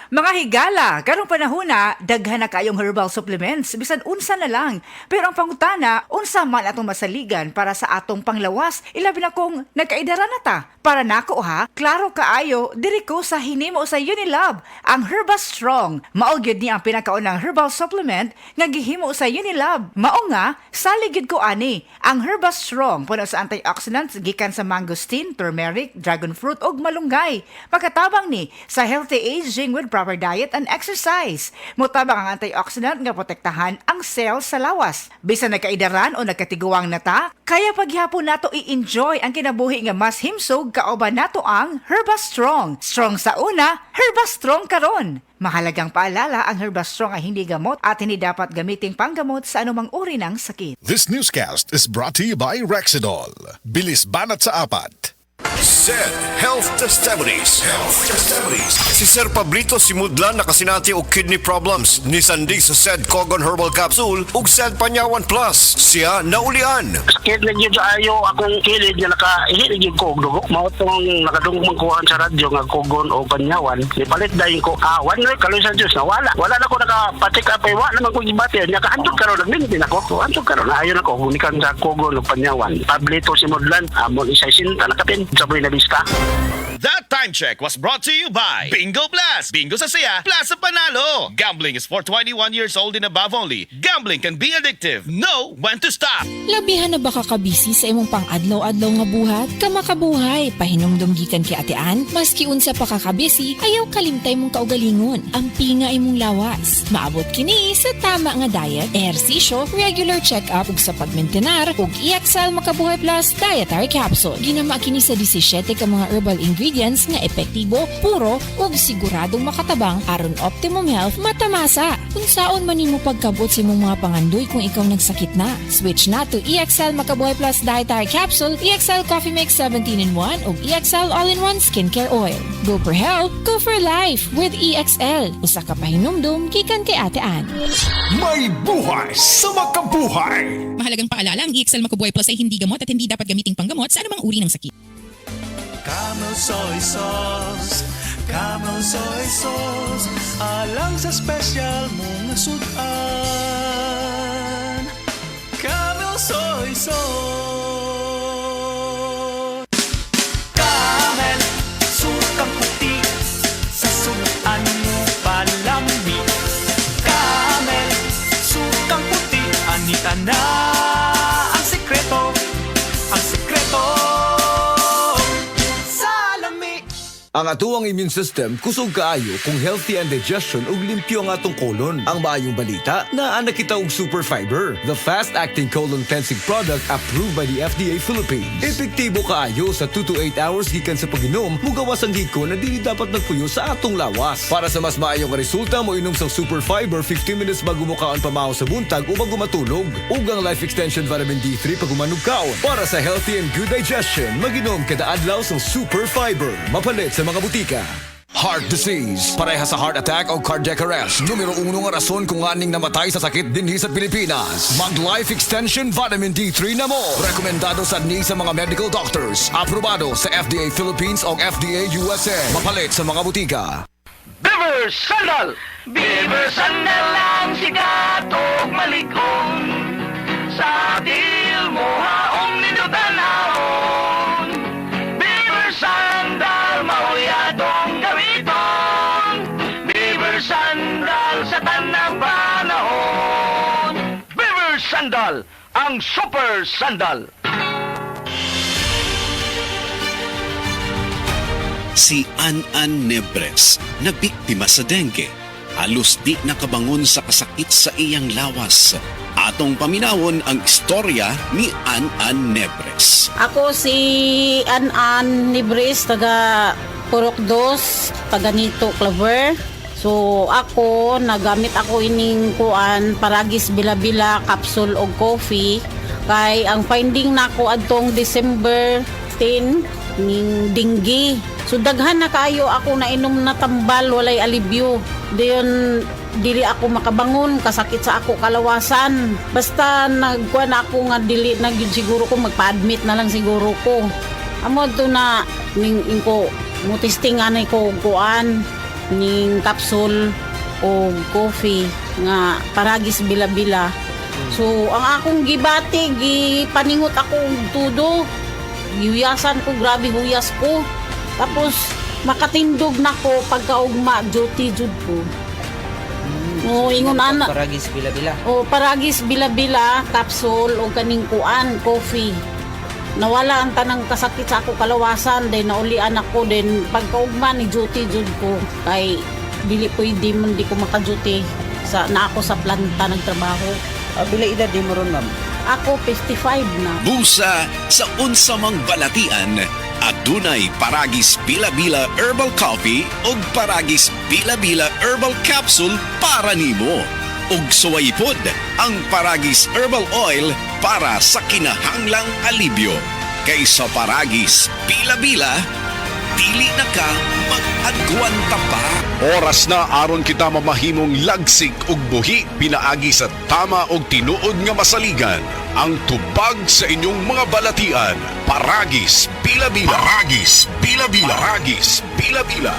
Mga higala, karong panahon na, daghan na kayong herbal supplements, bisan unsa na lang. Pero ang pangutana, unsa man atong masaligan para sa atong panglawas, ilabi na kung nagkaidara na ta. Para nako ha, klaro kaayo, diri ko sa hinimo sa Unilab, ang Herba Strong. Mao gyud ni ang pinakaunang herbal supplement nga gihimo sa Unilab. Mao nga, saligid ko ani, ang Herba Strong puno sa antioxidants gikan sa mangosteen, turmeric, dragon fruit ug malunggay. Pagkatabang ni sa healthy aging with proper diet and exercise. Mutabang ang antioxidant nga protektahan ang cells sa lawas. Bisan nagkaidaran o nagkatiguang nata, kaya paghapon nato i-enjoy ang kinabuhi nga mas himsog kauban nato ang Herba Strong. Strong sa una, Herba Strong karon. Mahalagang paalala, ang Herba Strong ay hindi gamot at hindi dapat gamiting panggamot sa anumang uri ng sakit. This newscast is brought to you by Rexidol. Bilis banat sa apat. SED Health Testimonies. Si Sir Pablito Simudlan nakasinati og kidney problems ni Sandy sa SED Cogon Herbal Capsule ug SED Panyawan Plus. Siya naulian. Sakit na yun ayo akong kilid nga nakahilig yung kog dugo. Mao tong nakadungog kuhaan sa radyo nga kogon o panyawan. Nipalit dayon ko, one week kaloy sa Diyos na wala. Wala na ko nakapatik apay, wala naman ko gibati. Nakahantog karon nagmintin ako. Hantog karon ayon ako hunikan sa kogon o panyawan. Pablito Simudlan, amon isa sinta nakapin. Sabay na bista. That time check was brought to you by Bingo Blast. Bingo sa saya, plus sa panalo. Gambling is for 21 years old and above only. Gambling can be addictive. Know when to stop. Labihan na ba kakabisi sa imong pang-adlaw-adlaw nga buhat? Kamakabuhay, pahinumdum gikan kay Ate Ann, maski unsa pa kakabisi, ayaw kalimtay mong kaugalingon. Ang pinga imong lawas. Maabot kini sa tama nga diet, ehersisyo, regular check-up ug sa pagmentenar ug EXL Makabuhay Plus Dietary Capsule. Ginama kini sa 17 ka mga herbal ingredients nga epektibo, puro ug siguradong makatabang aron optimum health matamasa. Kung saon man nimo pagkabot sa imong mga pangandoy kung ikaw nagsakit na, switch na to EXL Makabuhay Plus Dietary Capsule, EXL Coffee Mix 17-in-1 ug EXL All-in-1 Skincare Oil. Go for health, go for life with EXL. Usa ka pahinumdum gikan kay Ate Ann. May buhay sa makabuhay. Mahalagang paalala, ang EXL Makabuhay Plus ay hindi gamot at hindi dapat gamiting panggamot sa anumang uri ng sakit. Camel soy sauce, Camel soy sauce, alang sa special mong sudan. Camel soy sauce. Camel, sukang puti, sa sudan mo palami. Camel, sukang puti, anita na ang sekreto, ang sekreto. Ang atuang immune system kusog kaayo kung healthy ang digestion ug limpyo ang atong colon. Ang maayong balita, naa na kita og super fiber, the fast-acting colon cleansing product approved by the FDA Philippines. Epektibo kaayo sa 2 to 8 hours gikan sa pag-inom, mugawas ang hiko na dili dapat nagpuyo sa atong lawas. Para sa mas maayong resulta, mo inom sang super fiber 15 minutes bago mo kaon pamahaw sa buntag o bago matulog. Ug ang life extension vitamin D3 pag umanog kaon. Para sa healthy and good digestion, mag-inom kada adlaw sang super fiber. Mapalit sa mga butika. Heart disease, pareha sa heart attack o cardiac arrest. Numero 1 nga rason kung aning namatay sa sakit dinhi sa Pilipinas. Mag-life extension vitamin D3 na mo. Rekomendado sa mga medical doctors. Aprobado sa FDA Philippines o FDA USA. Mapalit sa mga butika. Beaver Sandal! Beaver Sandal ang sikat o malikong sa til mo haong ninutanahon. Beaver Sandal, mahulyadong gawiton. Beaver Sandal sa tanang panahon. Beaver Sandal, ang super sandal. Si An Nebres, nabiktima sa dengue. Halos di nakabangon sa kasakit sa iyang lawas. Atong paminawon ang istorya ni An Nebres. Ako si An Nebres, taga Purok 2, taga Nito Claver. So ako, nagamit ako ining kuan paragis bila-bila capsule og coffee. Kay ang finding nako adtong December 10 ning dengue. So daghan na kaayo ako na inom na tambal, walay alibyo. Dayon dili ako makabangon, kasakit sa ako kalawasan. Basta nagkuan ako nga dili na gyud siguro ko magpa-admit na lang siguro ko. Amo to na ning ko mo testing anay ko kuan ning capsule o coffee nga Paragis Bila-Bila. So ang akong gibati, gipaningot ako og tudo. Gihuyasan ko, grabe huyas ko. Tapos makatindog nako pagkaugma duty jud ko. O ingon ana. Paragis Bila-Bila. O Paragis Bila-Bila capsule o kaning kuan coffee. Nawala ang tanang kasakit sa ako kalawasan, then naulian ako, then pagkaugma ni duty jud ko kay dili pwede man di ko maka-duty sa na ako sa planta nagtrabaho. Pila edad di mo ron, ma'am? Ako 55 na. Busa sa unsamang balatian, adunay Paragis Bila-Bila Herbal Coffee o Paragis Bila-Bila Herbal Capsule para nimo. Ug suwaypod ang Paragis Herbal Oil para sa kinahanglang alibyo. Kaysa Paragis Bila-Bila, dili na ka mag-agwanta pa. Oras na aron kita mamahimong lagsik ug buhi pinaagi sa tama og tinuod nga masaligan. Ang tubag sa inyong mga balatian, Paragis Bila-Bila. Paragis Bila-Bila. Paragis Bila-Bila.